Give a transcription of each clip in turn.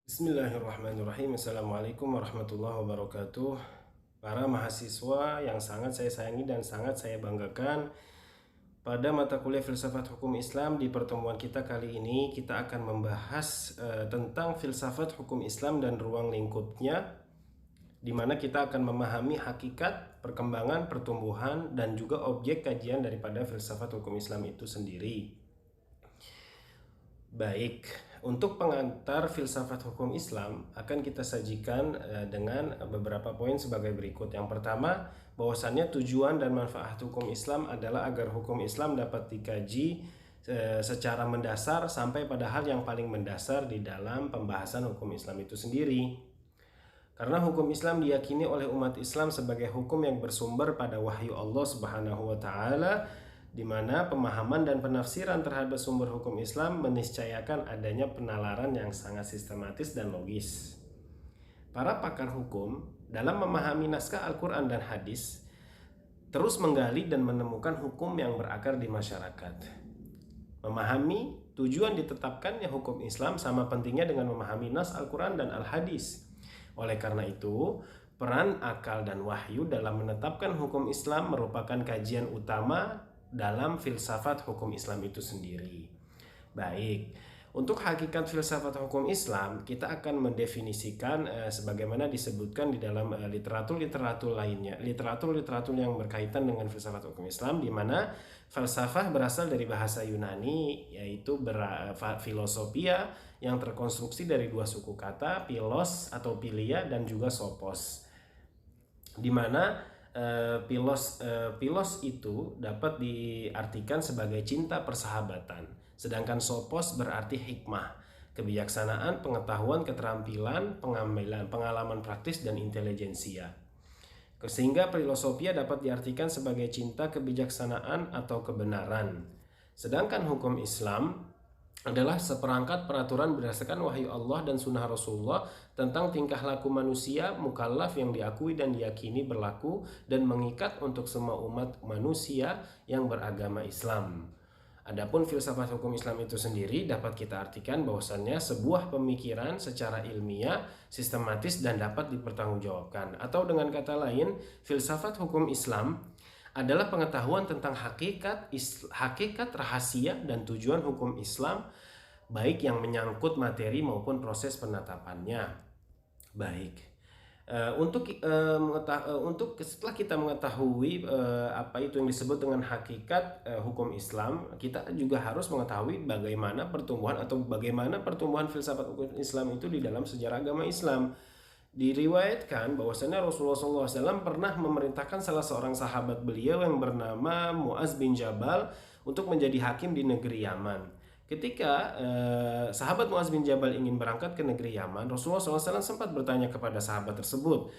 Bismillahirrahmanirrahim. Assalamualaikum warahmatullahi wabarakatuh. Para mahasiswa yang sangat saya sayangi dan sangat saya banggakan, pada mata kuliah filsafat hukum Islam di pertemuan kita kali ini kita akan membahas tentang filsafat hukum Islam dan ruang lingkupnya, di mana kita akan memahami hakikat, perkembangan, pertumbuhan, dan juga objek kajian daripada filsafat hukum Islam itu sendiri. Baik, untuk pengantar filsafat hukum Islam akan kita sajikan dengan beberapa poin sebagai berikut. Yang pertama, bahwasannya tujuan dan manfaat hukum Islam adalah agar hukum Islam dapat dikaji secara mendasar sampai pada hal yang paling mendasar di dalam pembahasan hukum Islam itu sendiri. Karena hukum Islam diyakini oleh umat Islam sebagai hukum yang bersumber pada wahyu Allah Subhanahu wa taala, di mana pemahaman dan penafsiran terhadap sumber hukum Islam meniscayakan adanya penalaran yang sangat sistematis dan logis. Para pakar hukum dalam memahami naskah Al-Quran dan hadis terus menggali dan menemukan hukum yang berakar di masyarakat. Memahami tujuan ditetapkannya hukum Islam sama pentingnya dengan memahami nas Al-Quran dan Al-Hadis. Oleh karena itu, peran akal dan wahyu dalam menetapkan hukum Islam merupakan kajian utama dalam filsafat hukum Islam itu sendiri. Baik, untuk hakikat filsafat hukum Islam kita akan mendefinisikan sebagaimana disebutkan di dalam literatur-literatur lainnya, literatur-literatur yang berkaitan dengan filsafat hukum Islam, di mana falsafah berasal dari bahasa Yunani, yaitu filosofia, yang terkonstruksi dari dua suku kata, philos atau philia dan juga sophos, di mana philos itu dapat diartikan sebagai cinta persahabatan, sedangkan sophos berarti hikmah, kebijaksanaan, pengetahuan, keterampilan, pengalaman praktis, dan intelijensia. Sehingga filosofia dapat diartikan sebagai cinta kebijaksanaan atau kebenaran. Sedangkan hukum Islam adalah seperangkat peraturan berdasarkan wahyu Allah dan sunnah Rasulullah tentang tingkah laku manusia mukallaf yang diakui dan diyakini berlaku dan mengikat untuk semua umat manusia yang beragama Islam. Adapun filsafat hukum Islam itu sendiri dapat kita artikan bahwasannya sebuah pemikiran secara ilmiah, sistematis, dan dapat dipertanggungjawabkan. Atau dengan kata lain, filsafat hukum Islam adalah pengetahuan tentang hakikat rahasia dan tujuan hukum Islam, baik yang menyangkut materi maupun proses penetapannya. Baik, untuk setelah kita mengetahui apa itu yang disebut dengan hakikat hukum Islam, kita juga harus mengetahui bagaimana pertumbuhan filsafat hukum Islam itu di dalam sejarah agama Islam. Diriwayatkan bahwasanya Rasulullah SAW pernah memerintahkan salah seorang sahabat beliau yang bernama Muaz bin Jabal untuk menjadi hakim di negeri Yaman. Ketika sahabat Muaz bin Jabal ingin berangkat ke negeri Yaman, Rasulullah SAW sempat bertanya kepada sahabat tersebut,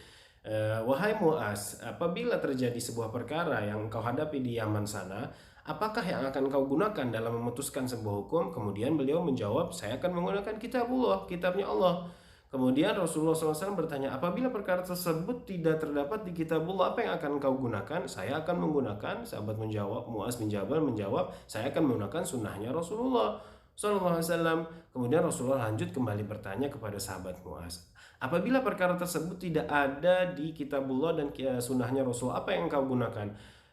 "Wahai Muaz, apabila terjadi sebuah perkara yang engkau hadapi di Yaman sana, apakah yang akan kau gunakan dalam memutuskan sebuah hukum?" Kemudian beliau menjawab, "Saya akan menggunakan kitabullah, kitabnya Allah." Kemudian Rasulullah SAW bertanya, "Apabila perkara tersebut tidak terdapat di kitabullah, apa yang akan kau gunakan?" "Saya akan menggunakan," sahabat menjawab, Muaz bin Jabal menjawab, "saya akan menggunakan sunnahnya Rasulullah SAW." Kemudian Rasulullah lanjut kembali bertanya kepada sahabat Muaz, "Apabila perkara tersebut tidak ada di kitabullah dan sunnahnya Rasulullah, apa yang kau gunakan?"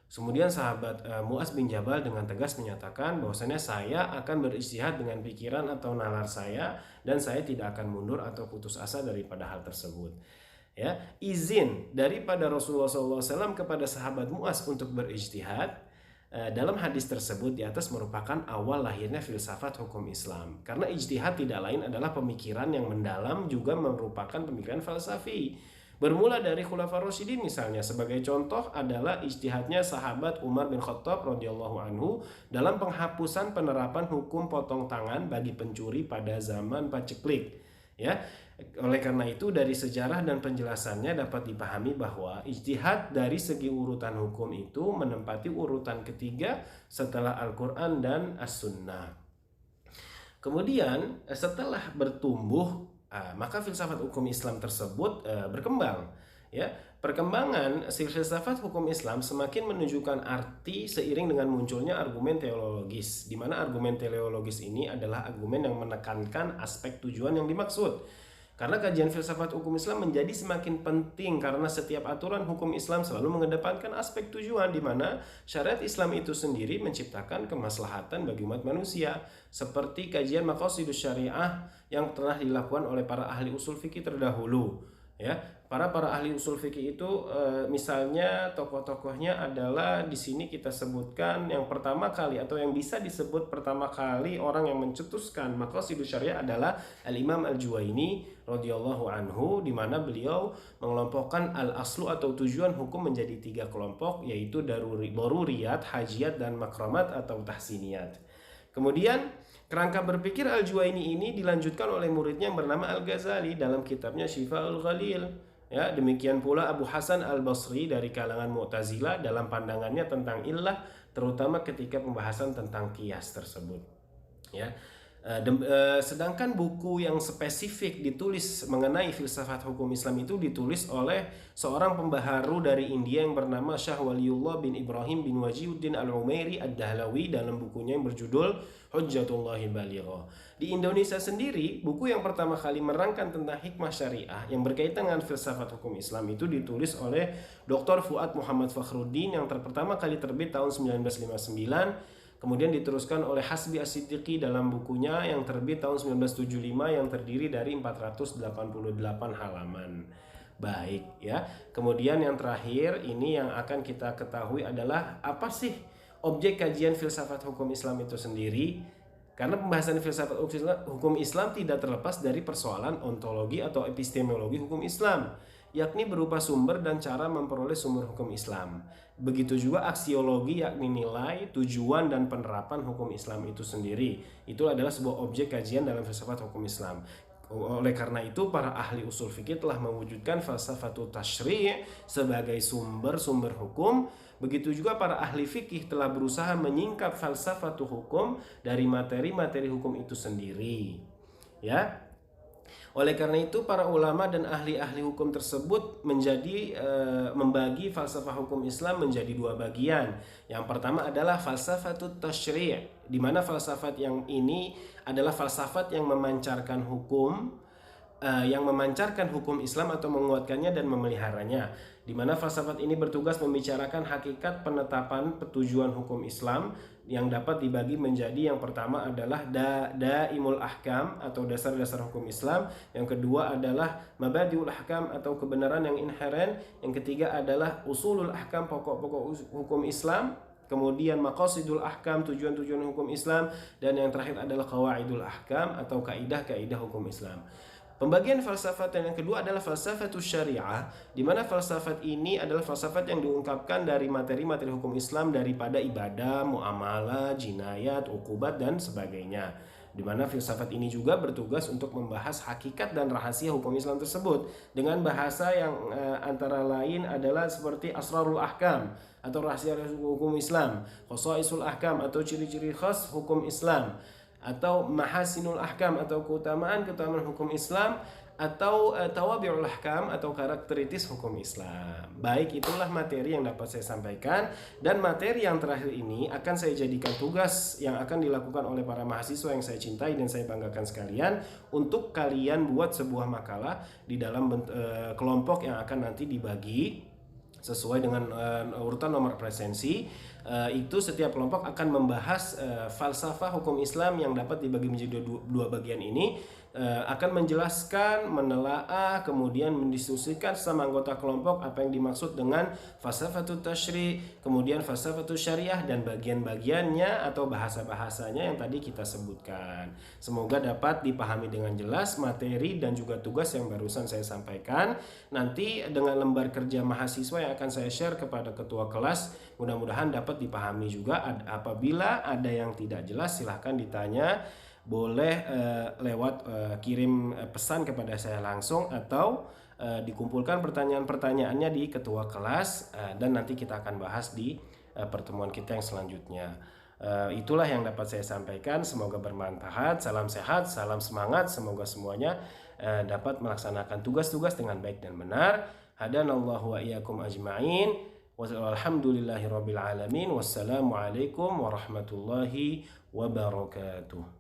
Kemudian sahabat Muaz bin Jabal dengan tegas menyatakan bahwasanya saya akan berijtihad dengan pikiran atau nalar saya dan saya tidak akan mundur atau putus asa daripada hal tersebut. Ya, izin daripada Rasulullah SAW kepada sahabat Muaz untuk berijtihad dalam hadis tersebut di atas merupakan awal lahirnya filsafat hukum Islam. Karena ijtihad tidak lain adalah pemikiran yang mendalam, juga merupakan pemikiran falsafi. Bermula dari Khulafaur Rasyidin misalnya, sebagai contoh adalah ijtihadnya sahabat Umar bin Khattab radhiyallahu anhu dalam penghapusan penerapan hukum potong tangan bagi pencuri pada zaman paceklik. Ya, oleh karena itu dari sejarah dan penjelasannya dapat dipahami bahwa ijtihad dari segi urutan hukum itu menempati urutan ketiga setelah Al-Quran dan As-Sunnah. Kemudian setelah bertumbuh, maka filsafat hukum Islam tersebut berkembang. Ya, perkembangan filsafat hukum Islam semakin menunjukkan arti seiring dengan munculnya argumen teleologis, di mana argumen teleologis ini adalah argumen yang menekankan aspek tujuan yang dimaksud. Karena kajian filsafat hukum Islam menjadi semakin penting karena setiap aturan hukum Islam selalu mengedepankan aspek tujuan di mana syariat Islam itu sendiri menciptakan kemaslahatan bagi umat manusia. Seperti kajian maqasidus syariah yang telah dilakukan oleh para ahli usul fikih terdahulu. Ya, para ahli usul fikih itu misalnya tokoh-tokohnya adalah di sini kita sebutkan yang pertama kali atau yang bisa disebut pertama kali orang yang mencetuskan maqasidus syariah adalah Al-Imam Al-Juwaini radhiyallahu anhu, di mana beliau mengelompokkan al-aslu atau tujuan hukum menjadi 3 kelompok, yaitu daruriyat, hajiat, dan makramat atau tahsiniyat. Kemudian kerangka berpikir Al-Juwaini ini dilanjutkan oleh muridnya yang bernama Al-Ghazali dalam kitabnya Shifa'ul Ghalil. Ya, demikian pula Abu Hasan Al-Basri dari kalangan Mu'tazilah dalam pandangannya tentang illah, terutama ketika pembahasan tentang qiyas tersebut. Ya. Sedangkan buku yang spesifik ditulis mengenai filsafat hukum Islam itu ditulis oleh seorang pembaharu dari India yang bernama Syah Waliullah bin Ibrahim bin Wajiuddin Al-Umairi Ad-Dahlawi dalam bukunya yang berjudul Hujjatullahil Balighah. Di Indonesia sendiri, buku yang pertama kali merangkan tentang hikmah syariah yang berkaitan dengan filsafat hukum Islam itu ditulis oleh Dr. Fuad Muhammad Fakhruddin yang pertama kali terbit tahun 1959. Kemudian diteruskan oleh Hasbi As-Siddiqi dalam bukunya yang terbit tahun 1975 yang terdiri dari 488 halaman. Baik ya. Kemudian yang terakhir ini yang akan kita ketahui adalah apa sih objek kajian filsafat hukum Islam itu sendiri? Karena pembahasan filsafat hukum Islam tidak terlepas dari persoalan ontologi atau epistemologi hukum Islam, yakni berupa sumber dan cara memperoleh sumber hukum Islam. Begitu juga aksiologi, yakni nilai, tujuan, dan penerapan hukum Islam itu sendiri. Itu adalah sebuah objek kajian dalam filsafat hukum Islam. Oleh karena itu, para ahli usul fikih telah mewujudkan falsafatut tasyri' sebagai sumber-sumber hukum. Begitu juga para ahli fikih telah berusaha menyingkap falsafatul hukum dari materi-materi hukum itu sendiri. Ya. Oleh karena itu para ulama dan ahli-ahli hukum tersebut membagi falsafah hukum Islam menjadi 2 bagian. Yang pertama adalah falsafatut tasyri', di mana falsafat yang ini adalah falsafat yang memancarkan hukum Islam atau menguatkannya dan memeliharanya, di mana falsafat ini bertugas membicarakan hakikat penetapan petujuan hukum Islam yang dapat dibagi menjadi yang pertama adalah daimul ahkam atau dasar-dasar hukum Islam, yang kedua adalah mabadiul ahkam atau kebenaran yang inheren, yang ketiga adalah usulul ahkam, pokok-pokok hukum Islam, kemudian maqasidul ahkam, tujuan-tujuan hukum Islam, dan yang terakhir adalah qawaidul ahkam atau kaidah-kaidah hukum Islam. Pembagian falsafat yang kedua adalah falsafatus syariah, di mana falsafat ini adalah falsafat yang diungkapkan dari materi-materi hukum Islam daripada ibadah, muamalah, jinayat, uqubat, dan sebagainya. Di mana filsafat ini juga bertugas untuk membahas hakikat dan rahasia hukum Islam tersebut dengan bahasa yang antara lain adalah seperti asrarul ahkam atau rahasia hukum Islam, khosaisul ahkam atau ciri-ciri khas hukum Islam, atau mahasinul ahkam atau keutamaan hukum Islam, atau tawabi'ul ahkam atau karakteritis hukum Islam. Baik, itulah materi yang dapat saya sampaikan, dan materi yang terakhir ini akan saya jadikan tugas yang akan dilakukan oleh para mahasiswa yang saya cintai dan saya banggakan sekalian, untuk kalian buat sebuah makalah di dalam kelompok yang akan nanti dibagi sesuai dengan urutan nomor presensi. Itu setiap kelompok akan membahas falsafah hukum Islam yang dapat dibagi menjadi 2 bagian ini, akan menjelaskan, menelaah, kemudian mendiskusikan sama anggota kelompok apa yang dimaksud dengan falsafatut tasyri', kemudian falsafatut syariah, dan bagian-bagiannya atau bahasa-bahasanya yang tadi kita sebutkan. Semoga dapat dipahami dengan jelas materi dan juga tugas yang barusan saya sampaikan. Nanti dengan lembar kerja mahasiswa yang akan saya share kepada ketua kelas, mudah-mudahan dapat dipahami juga. Apabila ada yang tidak jelas, silahkan ditanya. Boleh lewat kirim pesan kepada saya langsung, atau dikumpulkan pertanyaan-pertanyaannya di ketua kelas, dan nanti kita akan bahas di pertemuan kita yang selanjutnya. Itulah yang dapat saya sampaikan. Semoga bermanfaat. Salam sehat, salam semangat. Semoga semuanya dapat melaksanakan tugas-tugas dengan baik dan benar. Hadanallahu wa iyyakum ajma'in. Walhamdulillahirabbil alamin. Wassalamualaikum warahmatullahi wabarakatuh.